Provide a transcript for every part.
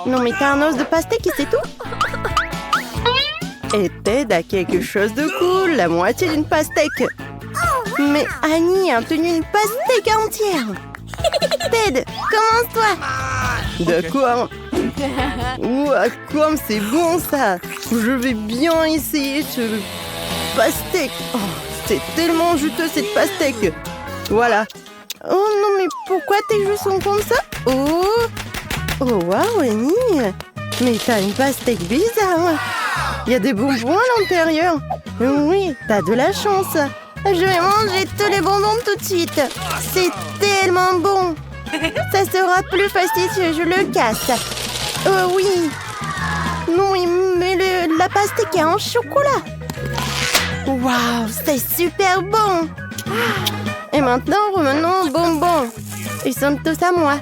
Non mais t'as un os de pastèque et c'est tout? Et Ted a quelque chose de cool, la moitié d'une pastèque. Mais Annie a tenu une pastèque entière. Ted, commence-toi. D'accord. Ouah, comme c'est bon ça. Je vais bien essayer ce pastèque. Oh, c'est tellement juteux cette pastèque. Voilà. Oh non, mais pourquoi tes joues sont comme ça? Oh, oh waouh, Annie. Mais t'as une pastèque bizarre. Il y a des bonbons à l'intérieur. Oui, t'as de la chance. Je vais manger tous les bonbons tout de suite. C'est tellement bon. Ça sera plus fastidieux, je le casse. Oh oui. Non, mais la pastèque est en chocolat. Waouh, c'est super bon. Et maintenant, revenons aux bonbons. Ils sont tous à moi.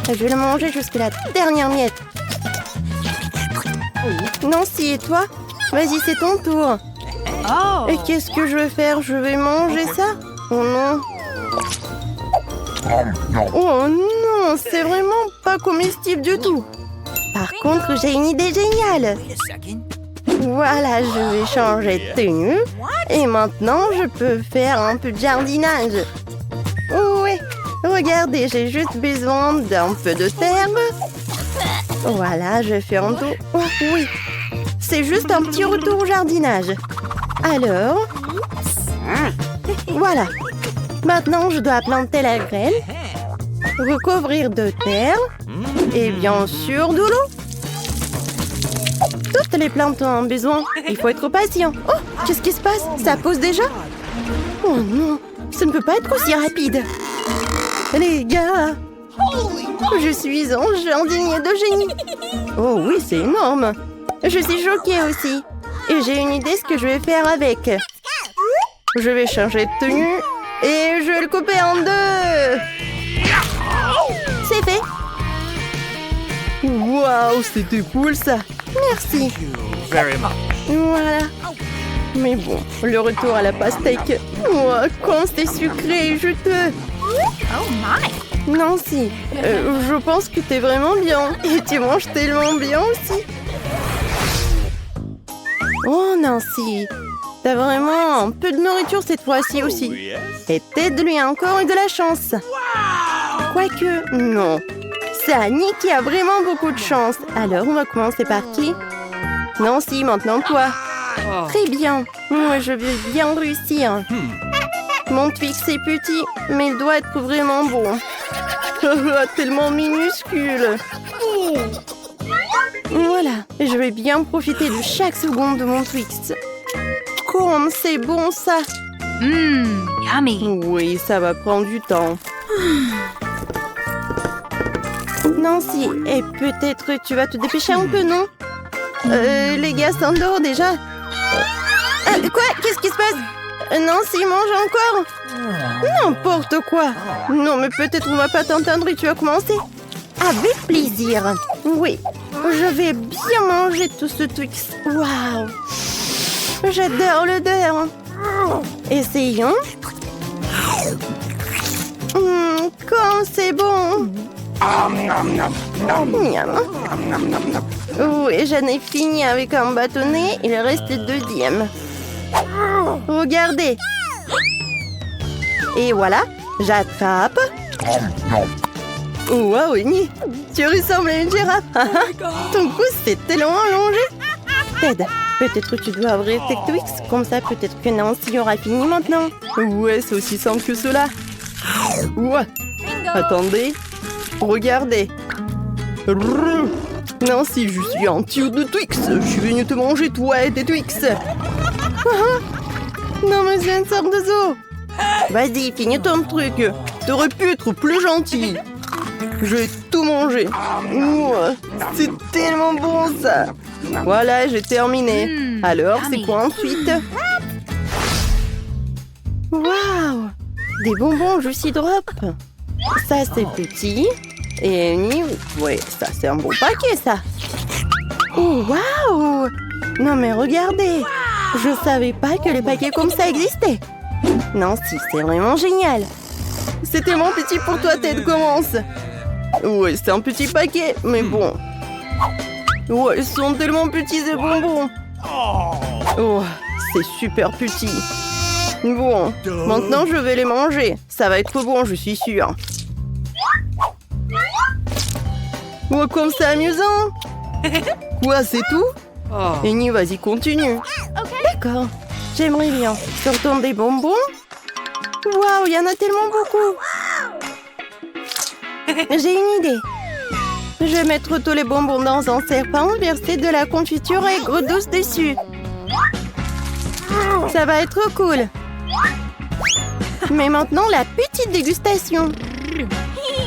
Je vais le manger jusqu'à la dernière miette. Nancy, et toi? Vas-y, c'est ton tour. Oh. Et qu'est-ce que je vais faire? Je vais manger ça? Oh non. Oh non, c'est vraiment pas comestible du tout. Par contre, j'ai une idée géniale. Voilà, je vais changer de tenue. Et maintenant, je peux faire un peu de jardinage. Oui, regardez, j'ai juste besoin d'un peu de terre. Voilà, je fais un tour. Oh oui, c'est juste un petit retour au jardinage. Alors, voilà. Maintenant, je dois planter la graine, recouvrir de terre et bien sûr de l'eau. Toutes les plantes ont besoin. Il faut être patient. Oh, qu'est-ce qui se passe? Ça pousse déjà? Oh non, ça ne peut pas être aussi rapide. Les gars, je suis un jardinier de génie. Oh oui, c'est énorme. Je suis choquée aussi. Et j'ai une idée ce que je vais faire avec. Je vais changer de tenue et je vais le couper en deux. C'est fait. Waouh, c'était cool ça. Merci. Voilà. Mais bon, le retour à la pastèque. Ouah, quand c'est sucré et juteux. Oh my. Nancy, je pense que t'es vraiment bien. Et tu manges tellement bien aussi. Oh Nancy, t'as vraiment un peu de nourriture cette fois-ci aussi. Et Ted lui a encore eu de la chance. Quoique, non. C'est Annie qui a vraiment beaucoup de chance. Alors, on va commencer par qui? Nancy, maintenant toi. Très bien. Moi, je veux bien réussir. Mon Twix est petit, mais il doit être vraiment bon. Tellement minuscule. Voilà, je vais bien profiter de chaque seconde de mon Twix. Comme c'est bon ça. Yummy. Oui, ça va prendre du temps. Nancy, et peut-être tu vas te dépêcher un peu, non? Les gars s'endorment déjà. Quoi? Qu'est-ce qui se passe? Nancy, mange encore? N'importe quoi. Non, mais peut-être on va pas t'entendre et tu vas commencer. Avec plaisir. Oui, je vais bien manger tout ce Twix. Waouh. J'adore l'odeur. Essayons. Comme c'est bon. Miam. Oui, j'en ai fini avec un bâtonnet. Il reste le deuxième. Regardez. Et voilà, j'attrape. Waouh, Annie, tu ressembles à une girafe. Ton cou s'est tellement allongé. Ted, peut-être tu dois ouvrir tes Twix. Comme ça, peut-être que Nancy aura fini maintenant. Ouais, c'est aussi simple que cela. Ouais. Attendez. Regardez. Nancy, je suis un tube de Twix. Je suis venue te manger, toi et tes Twix. Non, mais c'est une sorte de zoo. Vas-y, finis ton truc. T'aurais pu être plus gentil. Je vais tout manger. C'est tellement bon, ça. Voilà, j'ai terminé. Alors, c'est quoi ensuite? Waouh! Des bonbons Juicy Drop. Ça, c'est petit. Et Annie, ouais, ça, c'est un bon paquet, ça. Oh, waouh! Non, mais regardez. Je savais pas que les paquets comme ça existaient. Non, si, c'est vraiment génial. C'était mon petit pour toi, Ted, commence. Ouais, c'est un petit paquet, mais bon. Oh, ils sont tellement petits ces bonbons. Oh, c'est super petit. Bon, maintenant je vais les manger. Ça va être bon, je suis sûre. Oh, comme c'est amusant. Quoi, c'est tout? Annie, vas-y, continue. D'accord. J'aimerais bien. Sortons des bonbons. Waouh, il y en a tellement beaucoup. J'ai une idée. Je vais mettre tous les bonbons dans un serpent, verser de la confiture aigre douce dessus. Ça va être cool. Mais maintenant, la petite dégustation.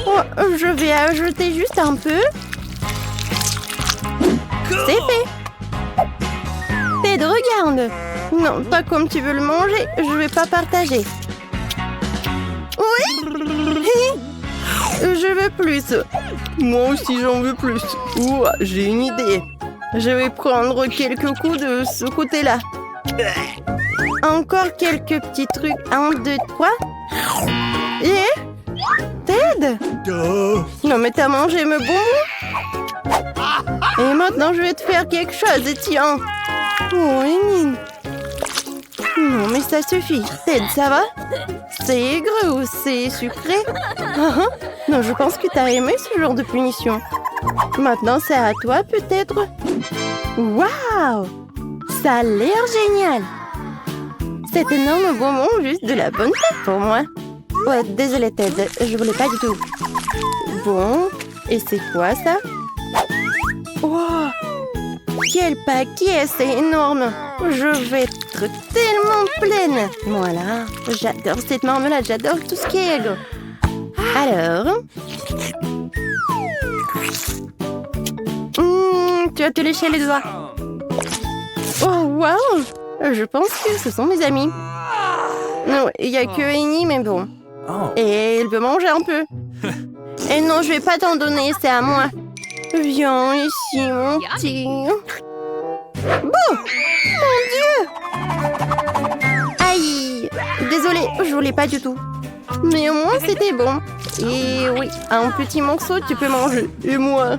Oh, je vais ajouter juste un peu. C'est fait. Ted, regarde. Non, pas comme tu veux le manger. Je vais pas partager. Oui. Je veux plus. Moi aussi, j'en veux plus. Ouah, j'ai une idée. Je vais prendre quelques coups de ce côté-là. Encore quelques petits trucs. 1, 2, 3. Et... Ted? Non, mais t'as mangé mes bonbons? Et maintenant, je vais te faire quelque chose. Tiens. Oh, Enid. Non, mais ça suffit. Ted, ça va? C'est aigre ou c'est sucré? Non, je pense que t'as aimé ce genre de punition. Maintenant, c'est à toi, peut-être? Waouh! Ça a l'air génial! Cet énorme bonbon, juste de la bonne tête pour moi. Ouais, désolée, Ted, je voulais pas du tout. Bon, et c'est quoi ça? Wow! Quel paquet, c'est énorme! Je vais être tellement pleine! Voilà, j'adore cette marmelade, j'adore tout ce qui est aigre. Alors... tu vas te lécher les doigts. Oh, waouh! Je pense que ce sont mes amis. Non, il n'y a que Annie, mais bon. Et elle peut manger un peu. Et non, je vais pas t'en donner, c'est à moi. Viens ici, mon petit. Bon! Mon Dieu! Aïe! Désolée, je voulais pas du tout. Mais au moins, c'était bon. Et oui, un petit morceau, tu peux manger. Et moi?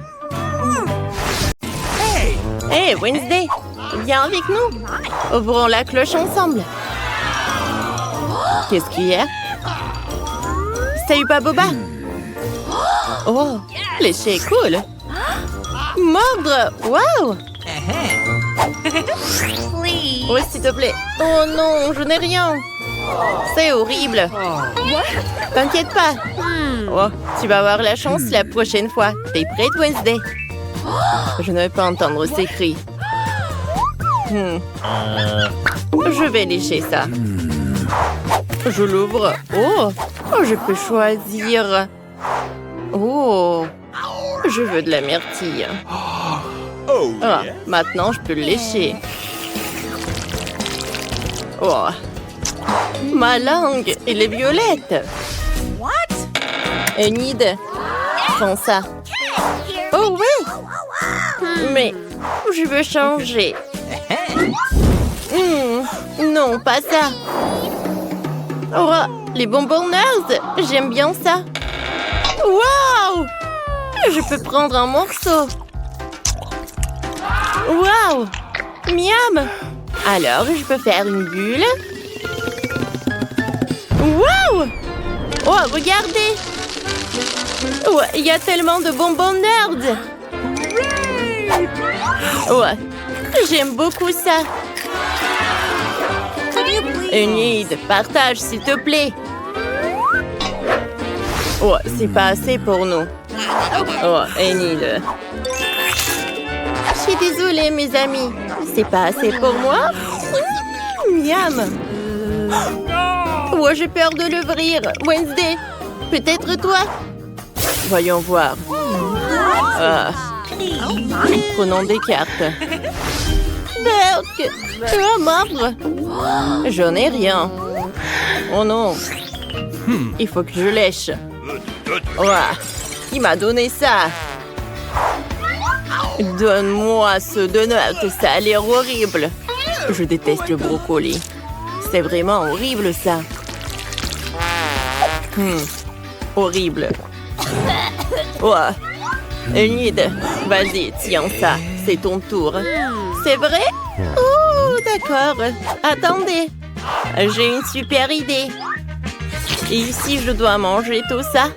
Hey, Wednesday! Viens avec nous. Ouvrons la cloche ensemble. Qu'est-ce qu'il y a? Salut, pas Boba. Oh, lécher est cool. Mordre! Waouh! Oh, s'il te plaît. Oh non, je n'ai rien. C'est horrible. T'inquiète pas. Oh, tu vas avoir la chance la prochaine fois. T'es prête, Wednesday? Je ne vais pas entendre ces cris. Je vais lécher ça. Je l'ouvre. Oh, je peux choisir. Oh, je veux de la myrtille. Ah, maintenant, je peux le lécher. Oh, ma langue, elle est violette. Enid, prends ça. Oh oui. Mais je veux changer. Non, pas ça. Oh, les bonbons nerds, j'aime bien ça. Waouh! Je peux prendre un morceau. Waouh! Miam! Alors, je peux faire une bulle. Waouh! Oh, regardez! Oh, il y a tellement de bonbons nerds. Ouais, j'aime beaucoup ça. Enid, partage s'il te plaît. Oh, c'est pas assez pour nous. Oh, Enid. Je suis désolée, mes amis. C'est pas assez pour moi. Miam. Oh, j'ai peur de l'ouvrir. Wednesday, peut-être toi? Voyons voir. Ah. Prenons des cartes. Berk, tu vas mordre. J'en ai rien. Oh non. Il faut que je lèche. Ouah. Qui m'a donné ça? Donne-moi ce donut, ça a l'air horrible. Je déteste le brocoli. C'est vraiment horrible ça. Horrible. Ouah. Enid, vas-y, tiens ça. C'est ton tour. C'est vrai? Oh, d'accord. Attendez. J'ai une super idée. Et ici, je dois manger tout ça.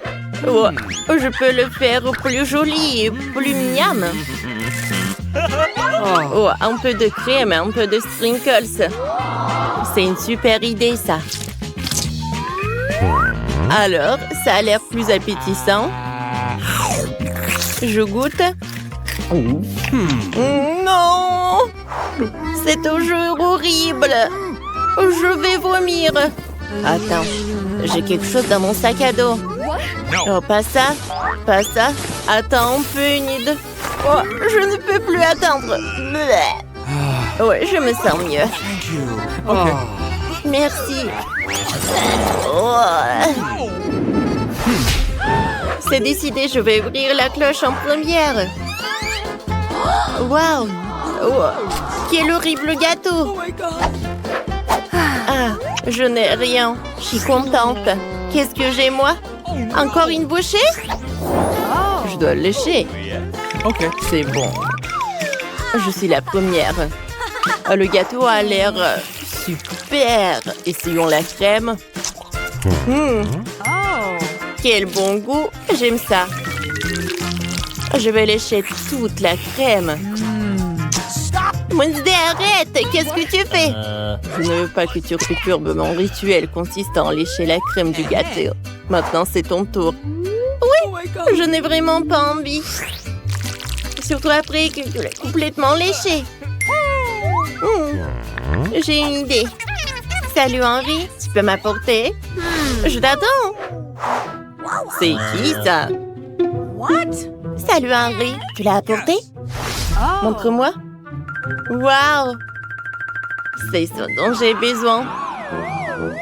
Oh, je peux le faire plus joli et plus miam. Oh, un peu de crème et un peu de sprinkles. C'est une super idée, ça. Alors, ça a l'air plus appétissant. Je goûte. Non! C'est toujours horrible. Je vais vomir. Attends, j'ai quelque chose dans mon sac à dos. Oh, pas ça, pas ça. Attends un peu, Enid. Oh, je ne peux plus attendre. Ouais, je me sens mieux. Okay. Merci. Oh. C'est décidé, je vais ouvrir la cloche en première. Waouh! Oh. Quel horrible gâteau! Ah, je n'ai rien. Je suis contente. Qu'est-ce que j'ai, moi? Encore une bouchée? Je dois le lécher. Okay. C'est bon. Je suis la première. Le gâteau a l'air super. Essayons la crème. Quel bon goût. J'aime ça. Je vais lécher toute la crème. Wednesday, arrête! Qu'est-ce que tu fais? Je ne veux pas que tu perturbes mon rituel consistant à lécher la crème du gâteau. Maintenant, c'est ton tour. Oui, je n'ai vraiment pas envie. Surtout après que tu l'as complètement léché. J'ai une idée. Salut Henri, tu peux m'apporter? Je t'attends. C'est qui ça? Salut Henri, tu l'as apporté? Montre-moi. Waouh! C'est ça dont j'ai besoin.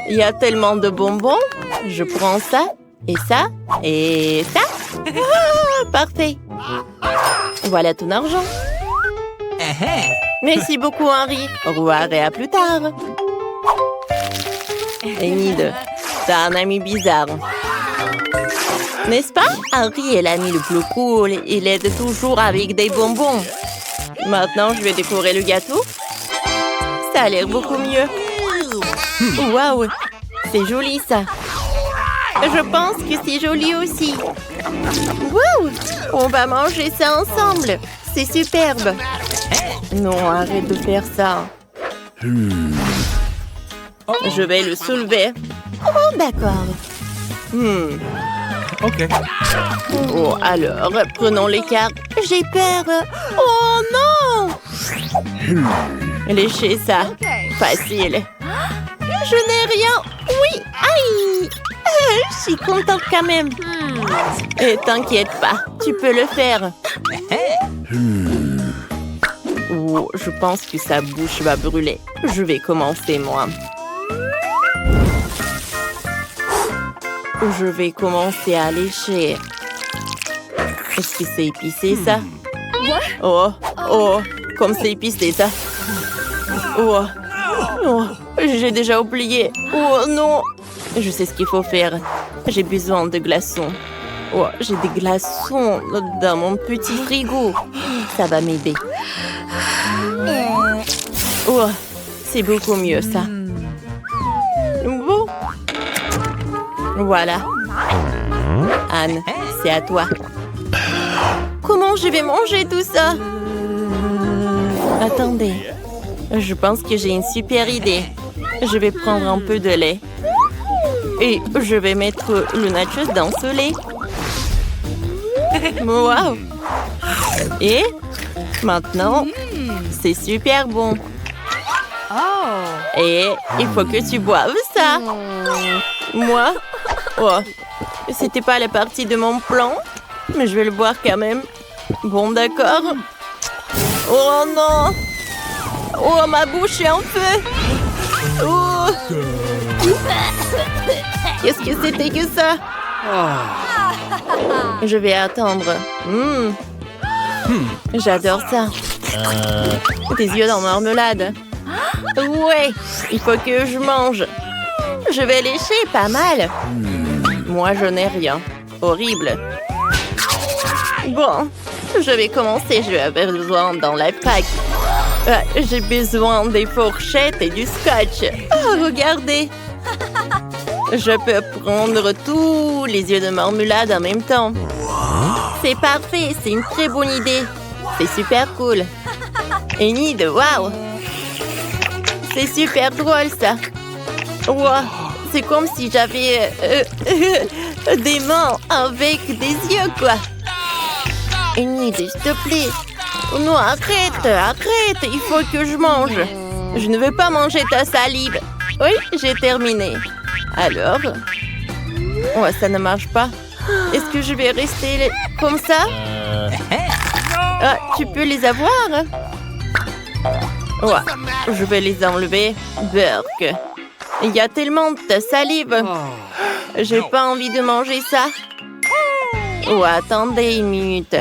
Il y a tellement de bonbons. Je prends ça, et ça, et ça. Ah, parfait. Voilà ton argent. Merci beaucoup, Henri. Au revoir et à plus tard. Enid, t'as un ami bizarre. N'est-ce pas? Henri est l'ami le plus cool. Il aide toujours avec des bonbons. Maintenant, je vais décorer le gâteau. Ça a l'air beaucoup mieux. Waouh! C'est joli, ça. Je pense que c'est joli aussi. Waouh! On va manger ça ensemble. C'est superbe. Non, arrête de faire ça. Je vais le soulever. Oh, d'accord. Okay. Oh, alors, prenons les cartes. J'ai peur. Oh non! Léchez ça. Facile. Je n'ai rien. Oui, aïe! Je suis contente quand même. Et t'inquiète pas, tu peux le faire. Oh, je pense que sa bouche va brûler. Je vais commencer, moi. Je vais commencer à lécher. Est-ce que c'est épicé, ça? Oh, oh, comme c'est épicé, ça. Oh, oh, j'ai déjà oublié. Oh, non. Je sais ce qu'il faut faire. J'ai besoin de glaçons. Oh, j'ai des glaçons dans mon petit frigo. Ça va m'aider. Oh, c'est beaucoup mieux, ça. Bon. Voilà. Anne, c'est à toi. Comment je vais manger tout ça? Attendez. Je pense que j'ai une super idée. Je vais prendre un peu de lait. Et je vais mettre le nachos dans ce lait. Wow! Et maintenant, c'est super bon. Et il faut que tu boives ça. Moi? Oh, c'était pas la partie de mon plan, mais je vais le boire quand même. Bon, d'accord. Oh non! Oh, ma bouche est en feu! Oh! Qu'est-ce que c'était que ça? Je vais attendre. J'adore ça. Tes yeux dans marmelade. Ouais, il faut que je mange. Je vais lécher pas mal. Moi, je n'ai rien. Horrible. Bon, je vais commencer. Je vais avoir besoin d'un life pack. J'ai besoin des fourchettes et du scotch. Oh, regardez. Je peux prendre tous les yeux de marmelade en même temps. C'est parfait, c'est une très bonne idée. C'est super cool. Enid, waouh! C'est super drôle ça. Wow, c'est comme si j'avais des mains avec des yeux quoi. Enid, s'il te plaît. Non, arrête, il faut que je mange. Je ne veux pas manger ta salive. Oui, j'ai terminé. Alors? Ouais, ça ne marche pas. Est-ce que je vais rester comme ça? Ah, tu peux les avoir? Ouais, je vais les enlever. Burk. Il y a tellement de salive. J'ai pas envie de manger ça. Oh, attendez une minute.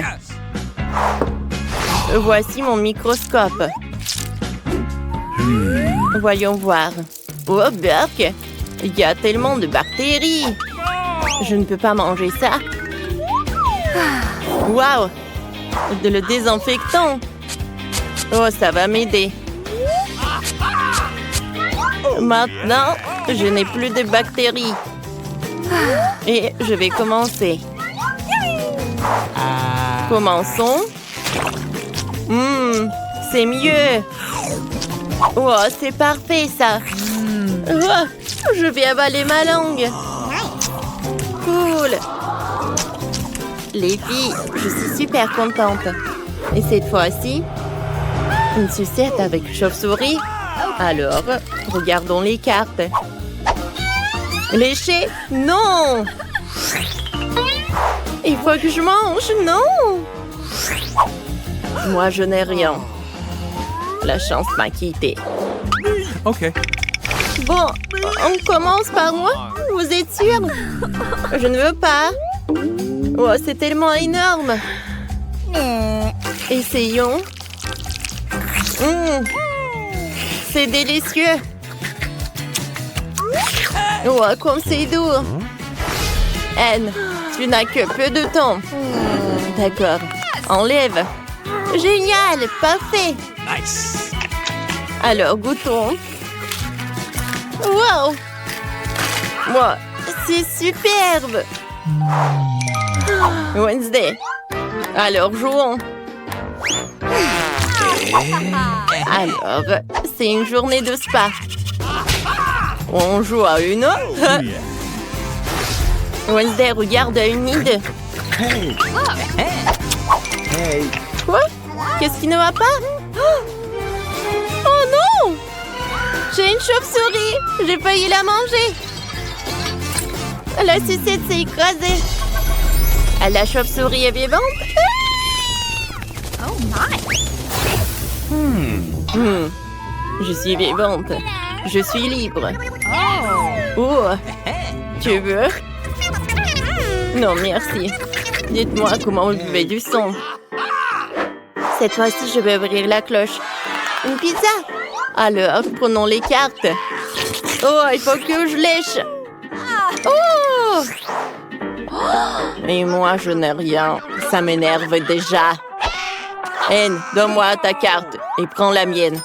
Voici mon microscope. Voyons voir. Oh, Burk. Il y a tellement de bactéries. Je ne peux pas manger ça. Waouh! Le désinfectant. Oh, ça va m'aider. Maintenant, je n'ai plus de bactéries. Et je vais commencer. Commençons. C'est mieux. Oh, c'est parfait ça. Oh, je vais avaler ma langue. Cool. Les filles, je suis super contente. Et cette fois-ci, une sucette avec chauve-souris. Alors, regardons les cartes. Lécher? Non! Il faut que je mange, non! Moi, je n'ai rien. La chance m'a quitté. OK. Bon, on commence par moi? Vous êtes sûr? Je ne veux pas. Oh, c'est tellement énorme. Essayons. C'est délicieux. Oh, comme c'est doux. Anne, tu n'as que peu de temps. D'accord. Enlève. Génial, parfait. Nice. Alors, goûtons. Wow! Wow, c'est superbe! Wednesday. Alors, jouons. Alors, c'est une journée de spa. On joue à une. Wednesday, regarde Enid. Quoi? Qu'est-ce qui ne va pas? Oh non! J'ai une chauve-souris. J'ai failli la manger. La sucette s'est écrasée. La chauve-souris est vivante. Oh my! Je suis vivante. Je suis libre. Oh! Tu veux? Non, merci. Dites-moi comment vous buvez du son. Cette fois-ci, je vais ouvrir la cloche. Une pizza? Alors, prenons les cartes. Oh, il faut que je lèche. Oh! Et moi, je n'ai rien. Ça m'énerve déjà. Anne, donne-moi ta carte et prends la mienne.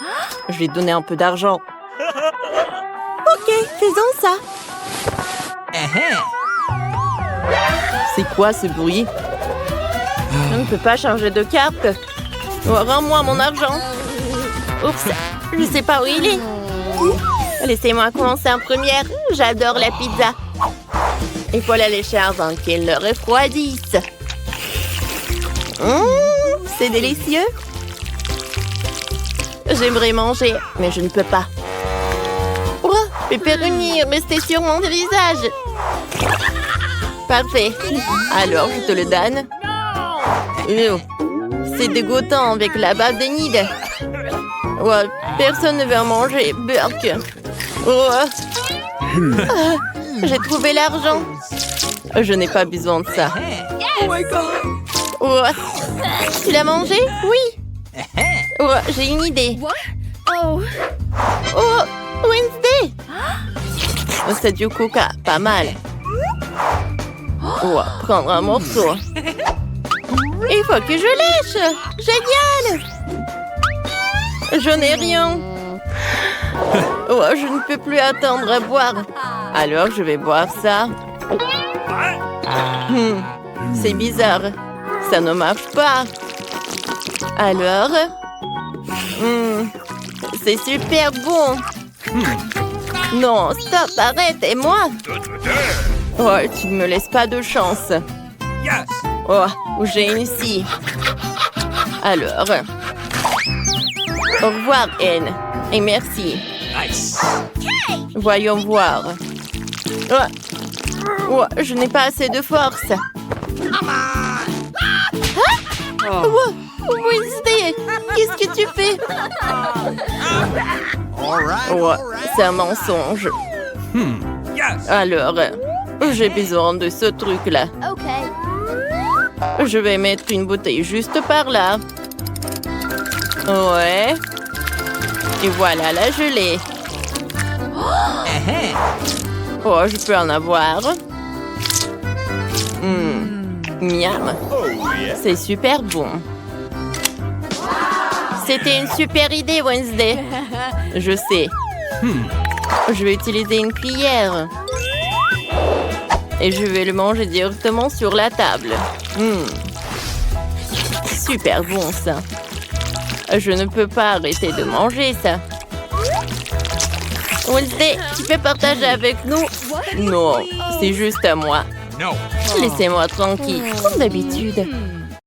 Je vais donner un peu d'argent. Ok, faisons ça. C'est quoi ce bruit? Je ne peux pas changer de carte. Oh, rends-moi mon argent. Oups, je ne sais pas où il est. Laissez-moi commencer en première. J'adore la pizza. Il faut la lécher avant qu'elle ne refroidisse. C'est délicieux. J'aimerais manger, mais je ne peux pas. Oh, pepperoni, restez sur mon visage. Parfait. Alors, je te le donne. C'est dégoûtant avec la bave d'Enid. Oh, personne ne veut en manger. Burk. Oh. J'ai trouvé l'argent. Je n'ai pas besoin de ça. Oh my god! Oh. Tu l'as mangé? Oui. Oh, j'ai une idée. What? Oh. Oh, Wednesday. Oh, c'est du coca, pas mal. Oh, prendre un morceau. Il faut que je lèche. Génial. Je n'ai rien. Oh, je ne peux plus attendre à boire. Alors, je vais boire ça. C'est bizarre. Ça ne marche pas. Alors... c'est super bon. Non, stop, arrête, et moi? Oh, tu ne me laisses pas de chance. Oh, j'ai une scie. Alors... Au revoir, Anne. Et merci. Voyons voir. Oh, je n'ai pas assez de force. Oh, Wednesday, qu'est-ce que tu fais? Oh, c'est un mensonge. Alors, j'ai besoin de ce truc-là. Je vais mettre une bouteille juste par là. Ouais. Et voilà la gelée. Oh, je peux en avoir. Miam. C'est super bon. C'était une super idée, Wednesday. Je sais. Je vais utiliser une cuillère. Et je vais le manger directement sur la table. Super bon, ça. Je ne peux pas arrêter de manger ça. Wednesday, tu peux partager avec nous? Non, c'est juste à moi. Laissez-moi tranquille, comme d'habitude.